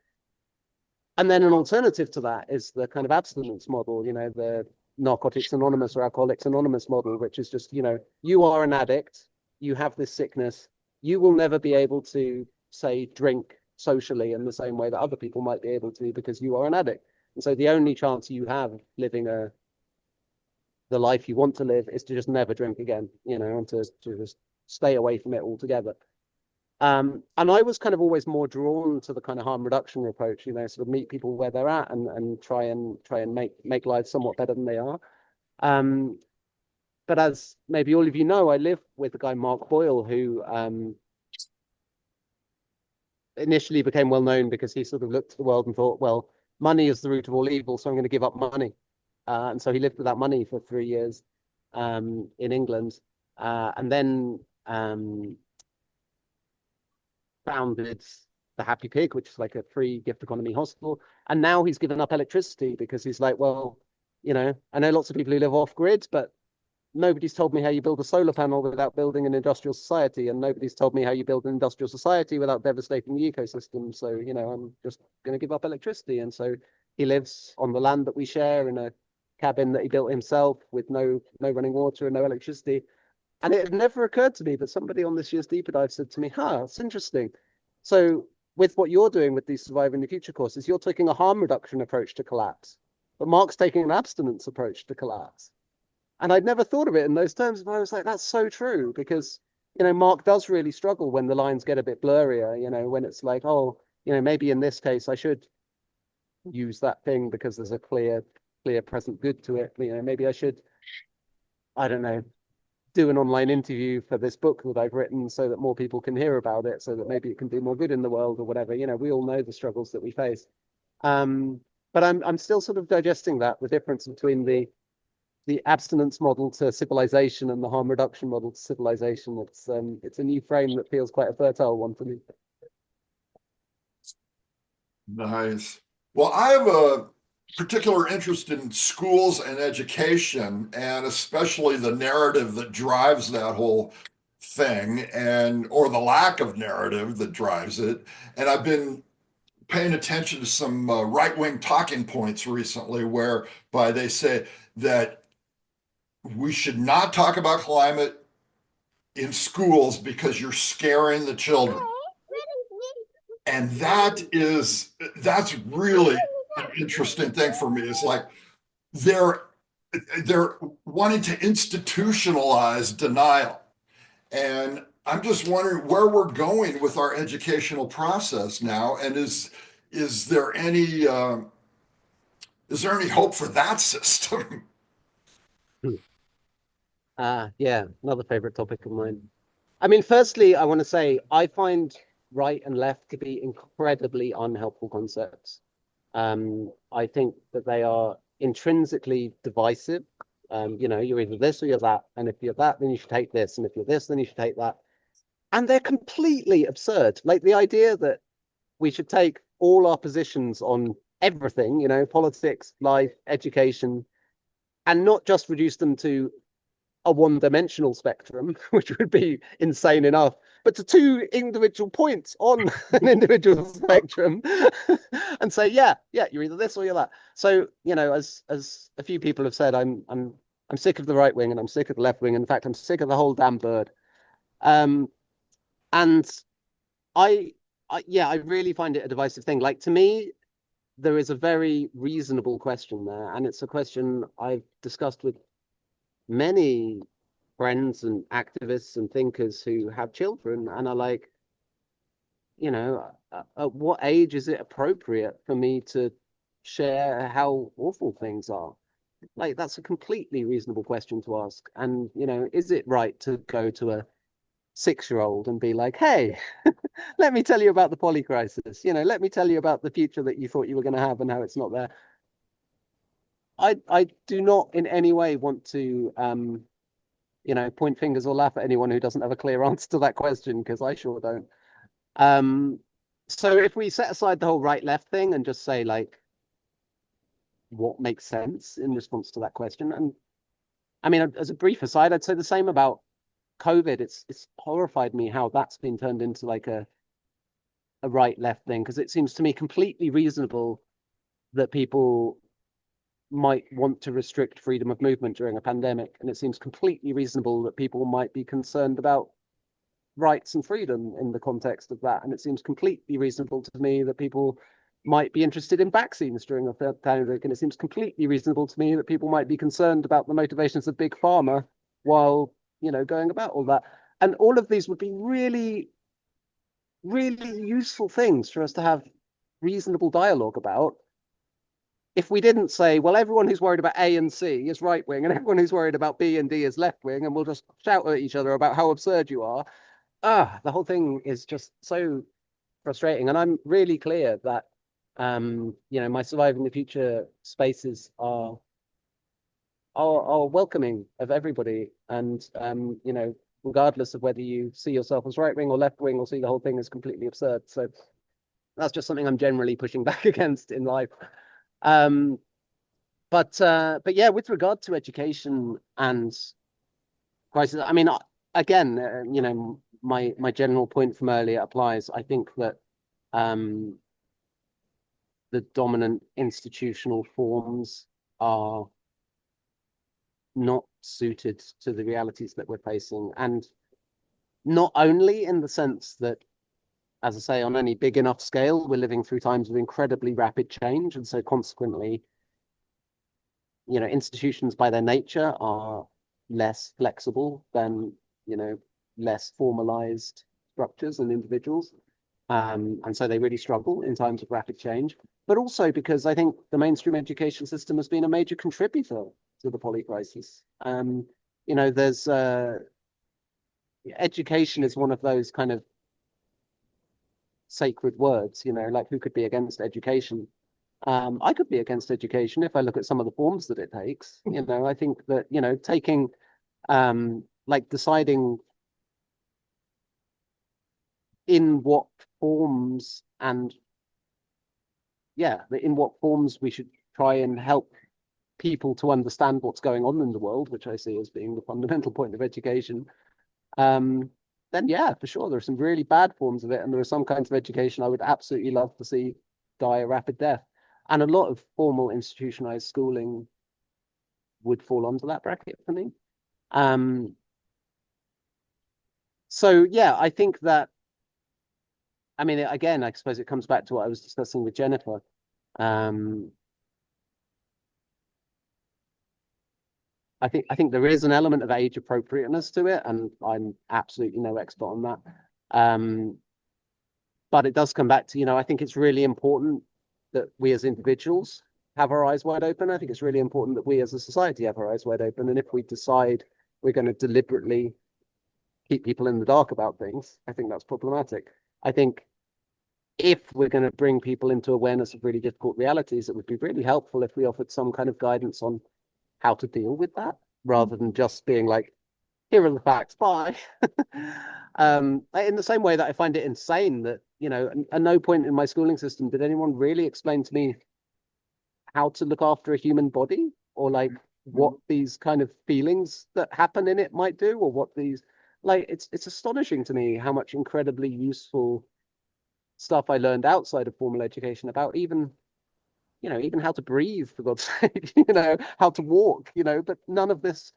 And then an alternative to that is the kind of abstinence model, the Narcotics Anonymous or Alcoholics Anonymous model, which is just, you are an addict, you have this sickness, you will never be able to, say, drink socially in the same way that other people might be able to, because you are an addict. And so the only chance you have of living the life you want to live is to just never drink again, and to just stay away from it altogether. And I was kind of always more drawn to the kind of harm reduction approach, sort of meet people where they're at and try and make lives somewhat better than they are. But as maybe all of you know, I live with a guy, Mark Boyle, who initially became well known because he sort of looked at the world and thought, well, money is the root of all evil, so I'm going to give up money. And so he lived without money for 3 years in England, and then founded the Happy Pig, which is like a free gift economy hospital. And now he's given up electricity because he's like, well, I know lots of people who live off grid, but nobody's told me how you build a solar panel without building an industrial society, and nobody's told me how you build an industrial society without devastating the ecosystem. So, I'm just going to give up electricity. And so he lives on the land that we share in a cabin that he built himself with no running water and no electricity. And it had never occurred to me, but somebody on this year's deeper dive said to me, it's interesting. So with what you're doing with these Surviving the Future courses, you're taking a harm reduction approach to collapse, but Mark's taking an abstinence approach to collapse. And I'd never thought of it in those terms, but I was like, that's so true, because, Mark does really struggle when the lines get a bit blurrier, when it's like, oh, maybe in this case I should use that thing because there's a clear present good to it. Maybe I should, I don't know, do an online interview for this book that I've written so that more people can hear about it, so that maybe it can do more good in the world or whatever. We all know the struggles that we face. But I'm still sort of digesting that, the difference between the abstinence model to civilization and the harm reduction model to civilization. It's a new frame that feels quite a fertile one for me. Nice. Well, I have a particular interest in schools and education, and especially the narrative that drives that whole thing, or the lack of narrative that drives it. And I've been paying attention to some right-wing talking points recently, whereby they say that we should not talk about climate in schools because you're scaring the children. And that's really an interesting thing for me. It's like they're they're wanting to institutionalize denial. And I'm just wondering where we're going with our educational process now. And is there any is there any hope for that system? Yeah, another favorite topic of mine. I mean, firstly, I want to say I find right and left to be incredibly unhelpful concepts. I think that they are intrinsically divisive. You're either this or you're that, and if you're that, then you should take this, and if you're this, then you should take that. And they're completely absurd. Like the idea that we should take all our positions on everything, politics, life, education, and not just reduce them to a one-dimensional spectrum, which would be insane enough, but to two individual points on an individual spectrum, and say, yeah, you're either this or you're that. So, as a few people have said, I'm sick of the right wing and I'm sick of the left wing. In fact, I'm sick of the whole damn bird. Um, and I really find it a divisive thing. Like to me, there is a very reasonable question there, and it's a question I've discussed with many friends and activists and thinkers who have children and are like, at what age is it appropriate for me to share how awful things are? Like, that's a completely reasonable question to ask. And, is it right to go to a 6-year-old and be like, hey, let me tell you about the poly crisis. Let me tell you about the future that you thought you were going to have and how it's not there. I do not in any way want to point fingers or laugh at anyone who doesn't have a clear answer to that question, because I sure don't. So if we set aside the whole right-left thing and just say like what makes sense in response to that question, and I mean, as a brief aside, I'd say the same about COVID. It's horrified me how that's been turned into like a right-left thing, because it seems to me completely reasonable that people might want to restrict freedom of movement during a pandemic, and it seems completely reasonable that people might be concerned about rights and freedom in the context of that, and it seems completely reasonable to me that people might be interested in vaccines during a pandemic, and it seems completely reasonable to me that people might be concerned about the motivations of big pharma while going about all that. And all of these would be really, really useful things for us to have reasonable dialogue about, if we didn't say, well, everyone who's worried about A and C is right wing, and everyone who's worried about B and D is left wing, and we'll just shout at each other about how absurd you are. The whole thing is just so frustrating. And I'm really clear that, my Surviving the Future spaces are welcoming of everybody. And, regardless of whether you see yourself as right wing or left wing or see the whole thing as completely absurd. So that's just something I'm generally pushing back against in life. But yeah, with regard to education and crisis, I mean, again, my general point from earlier applies. I think that the dominant institutional forms are not suited to the realities that we're facing, and not only in the sense that, as I say, on any big enough scale, we're living through times of incredibly rapid change, and so consequently, institutions by their nature are less flexible than, less formalized structures and individuals. And so they really struggle in times of rapid change, but also because I think the mainstream education system has been a major contributor to the poly crisis. There's education is one of those kind of sacred words, like who could be against education? I could be against education if I look at some of the forms that it takes. I think that, taking, like deciding in what forms and in what forms we should try and help people to understand what's going on in the world, which I see as being the fundamental point of education. Then for sure, there are some really bad forms of it, and there are some kinds of education I would absolutely love to see die a rapid death. And a lot of formal institutionalized schooling would fall onto that bracket for me. So I think that I mean, again, I suppose it comes back to what I was discussing with Jennifer. Um, I think there is an element of age appropriateness to it, and I'm absolutely no expert on that. Um, but it does come back to, I think it's really important that we as individuals have our eyes wide open. I think it's really important that we as a society have our eyes wide open. And if we decide we're going to deliberately keep people in the dark about things, I think that's problematic. I think if we're going to bring people into awareness of really difficult realities, it would be really helpful if we offered some kind of guidance on how to deal with that, rather than just being like, here are the facts, bye. In the same way that I find it insane that, at no point in my schooling system did anyone really explain to me how to look after a human body, or like what these kind of feelings that happen in it might do, or what these, like, it's astonishing to me how much incredibly useful stuff I learned outside of formal education about even how to breathe, for God's sake, how to walk, but none of this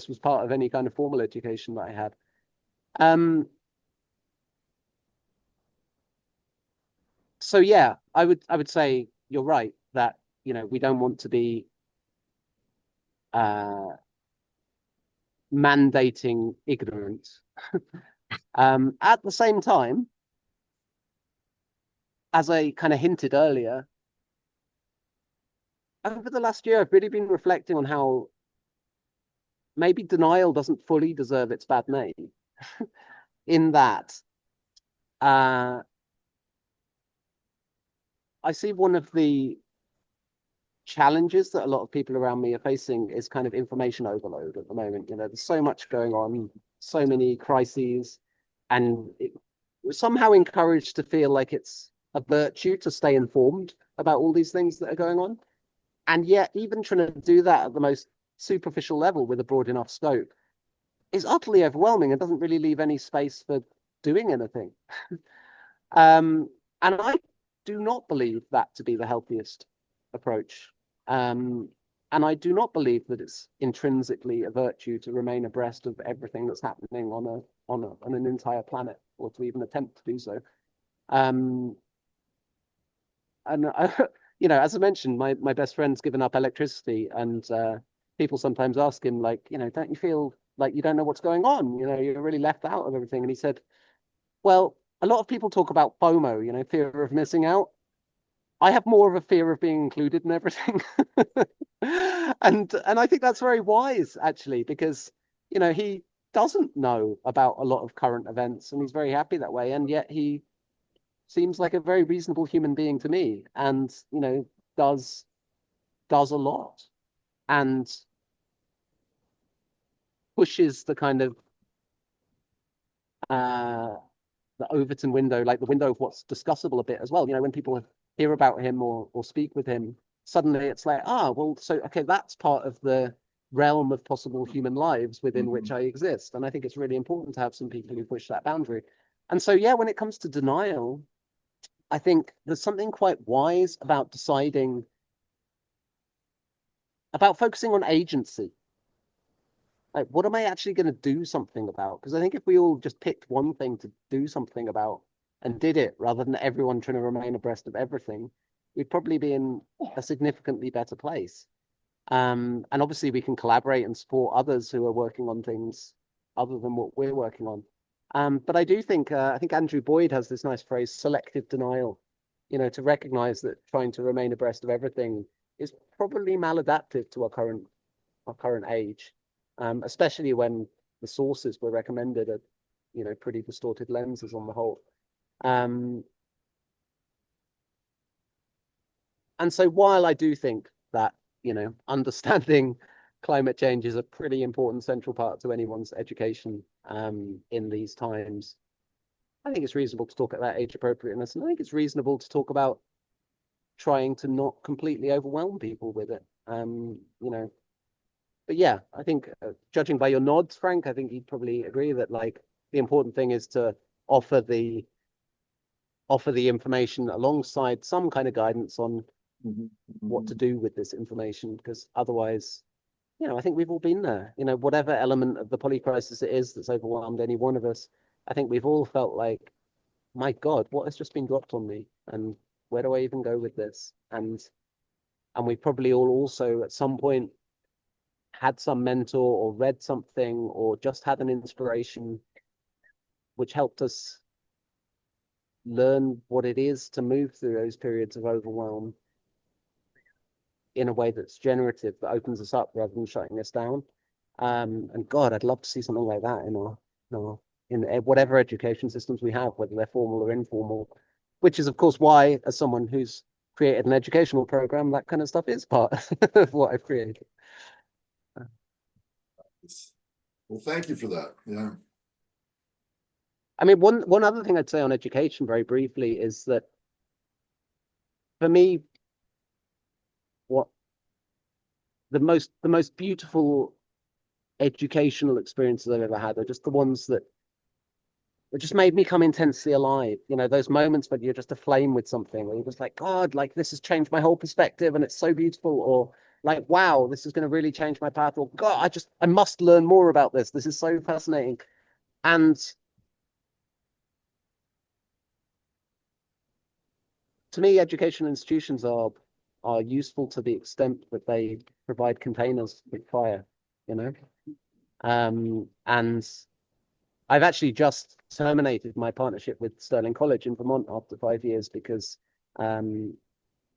was part of any kind of formal education that I had. So yeah, I would say you're right that, we don't want to be mandating ignorance. At the same time, as I kind of hinted earlier, over the last year, I've really been reflecting on how maybe denial doesn't fully deserve its bad name, in that I see one of the challenges that a lot of people around me are facing is kind of information overload at the moment. There's so much going on, so many crises, and we're somehow encouraged to feel like it's a virtue to stay informed about all these things that are going on. And yet, even trying to do that at the most superficial level with a broad enough scope is utterly overwhelming and doesn't really leave any space for doing anything. And I do not believe that to be the healthiest approach. And I do not believe that it's intrinsically a virtue to remain abreast of everything that's happening on an entire planet, or to even attempt to do so. And as I mentioned, my best friend's given up electricity, and people sometimes ask him, like, don't you feel like you don't know what's going on? You're really left out of everything. And he said, well, a lot of people talk about FOMO, fear of missing out. I have more of a fear of being included in everything. And I think that's very wise, actually, because, he doesn't know about a lot of current events, and he's very happy that way. And yet he seems like a very reasonable human being to me, and, does a lot, and pushes the kind of the Overton window, like the window of what's discussable a bit as well. When people hear about him or speak with him, suddenly it's like, well, so okay, that's part of the realm of possible human lives within which I exist. And I think it's really important to have some people who push that boundary. And so, yeah, when it comes to denial, I think there's something quite wise about deciding, about focusing on agency. Like, what am I actually going to do something about? Because I think if we all just picked one thing to do something about and did it, rather than everyone trying to remain abreast of everything, we'd probably be in a significantly better place. And obviously we can collaborate and support others who are working on things other than what we're working on. But I do think, I think Andrew Boyd has this nice phrase, selective denial, to recognize that trying to remain abreast of everything is probably maladaptive to our current age. Especially when the sources were recommended are, pretty distorted lenses on the whole. And so while I do think that, understanding climate change is a pretty important central part to anyone's education in these times, I think it's reasonable to talk about age appropriateness, and I think it's reasonable to talk about trying to not completely overwhelm people with it. But yeah, I think judging by your nods, Frank, I think you'd probably agree that, like, the important thing is to offer the information alongside some kind of guidance on what to do with this information, because otherwise, I think we've all been there. Whatever element of the poly crisis it is that's overwhelmed any one of us, I think we've all felt like my God, what has just been dropped on me? And where do I even go with this? And we probably all also at some point had some mentor or read something or just had an inspiration which helped us learn what it is to move through those periods of overwhelm in a way that's generative, that opens us up rather than shutting us down. And God, I'd love to see something like that in whatever education systems we have, whether they're formal or informal, which is, of course, why, as someone who's created an educational program, that kind of stuff is part of what I've created. Well, thank you for that. Yeah. I mean, one other thing I'd say on education very briefly is that for me, what the most beautiful educational experiences I've ever had are just the ones that just made me come intensely alive. You know, those moments when you're just aflame with something, where you're just like, God, like this has changed my whole perspective and it's so beautiful, or like, wow, this is going to really change my path, or God, I must learn more about this. This is so fascinating. And to me, educational institutions are useful to the extent that they provide containers with fire, you know. And I've actually just terminated my partnership with Stirling College in Vermont after 5 years because,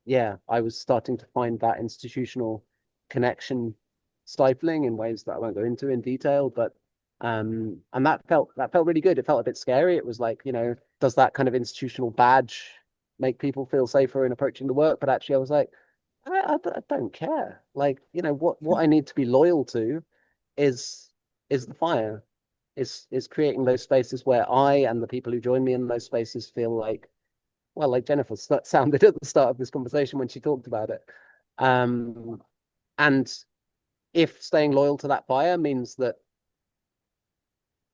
yeah, I was starting to find that institutional connection stifling in ways that I won't go into in detail. But and that felt really good. It felt a bit scary. It was like, you know, does that kind of institutional badge make people feel safer in approaching the work? But actually, I was like, I don't care. Like, you know, what I need to be loyal to is the fire, is creating those spaces where I and the people who join me in those spaces feel like, well, like Jennifer sounded at the start of this conversation when she talked about it. And if staying loyal to that fire means that,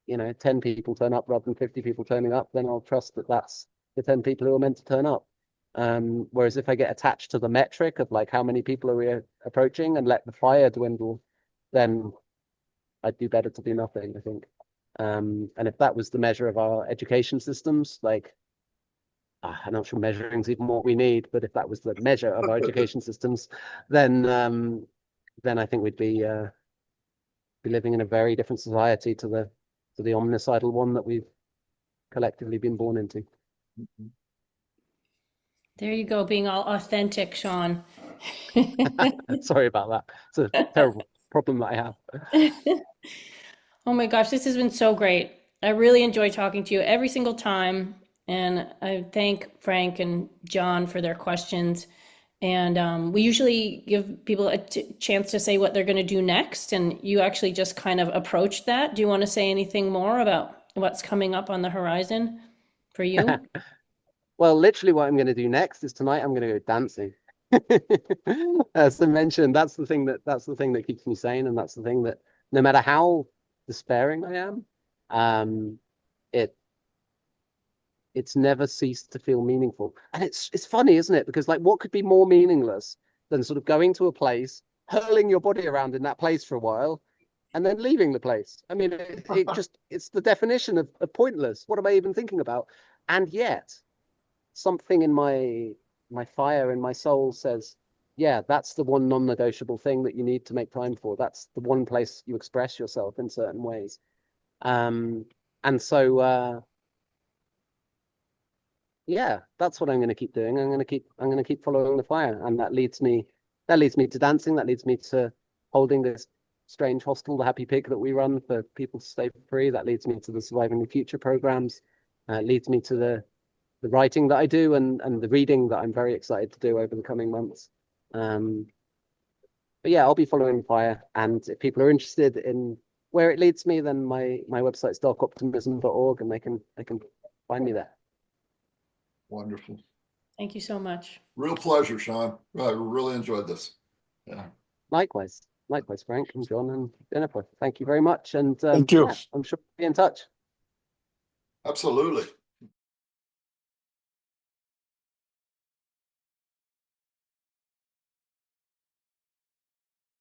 you know, 10 people turn up rather than 50 people turning up, then I'll trust that that's the 10 people who are meant to turn up. Whereas if I get attached to the metric of like how many people are we approaching and let the fire dwindle, then I'd do better to do nothing, I think. And if that was the measure of our education systems, like, I'm not sure measuring's even what we need, but if that was the measure of our education systems, then I think we'd be living in a very different society to the omnicidal one that we've collectively been born into. There you go, being all authentic, Shaun. Sorry about that. It's a terrible problem that I have. Oh my gosh, this has been so great. I really enjoy talking to you every single time. And I thank Frank and John for their questions. And we usually give people a chance to say what they're going to do next. And you actually just kind of approached that. Do you want to say anything more about what's coming up on the horizon for you? Well, literally what I'm going to do next is tonight I'm going to go dancing. As I mentioned, that's the thing that keeps me sane, and that's the thing that no matter how despairing I am, it's never ceased to feel meaningful. And it's funny, isn't it? Because like, what could be more meaningless than sort of going to a place, hurling your body around in that place for a while, and then leaving the place? I mean, it's the definition of pointless. What am I even thinking about? And yet, something in my fire in my soul says, yeah, that's the one non-negotiable thing that you need to make time for. That's the one place you express yourself in certain ways. And so yeah, that's what I'm going to keep doing. I'm going to keep following the fire, and that leads me to dancing. That leads me to holding this strange hostel, the Happy Pig, that we run for people to stay free. That leads me to the Surviving the Future programs. Leads me to the writing that I do and the reading that I'm very excited to do over the coming months. But yeah, I'll be following the fire, and if people are interested in where it leads me, then my website's darkoptimism.org, and they can find me there. Wonderful. Thank you so much. Real pleasure, Shaun. I really enjoyed this. Yeah. Likewise, Frank and John and Jennifer. Thank you very much, and Thank you. yeah, I'm sure we'll be in touch. Absolutely.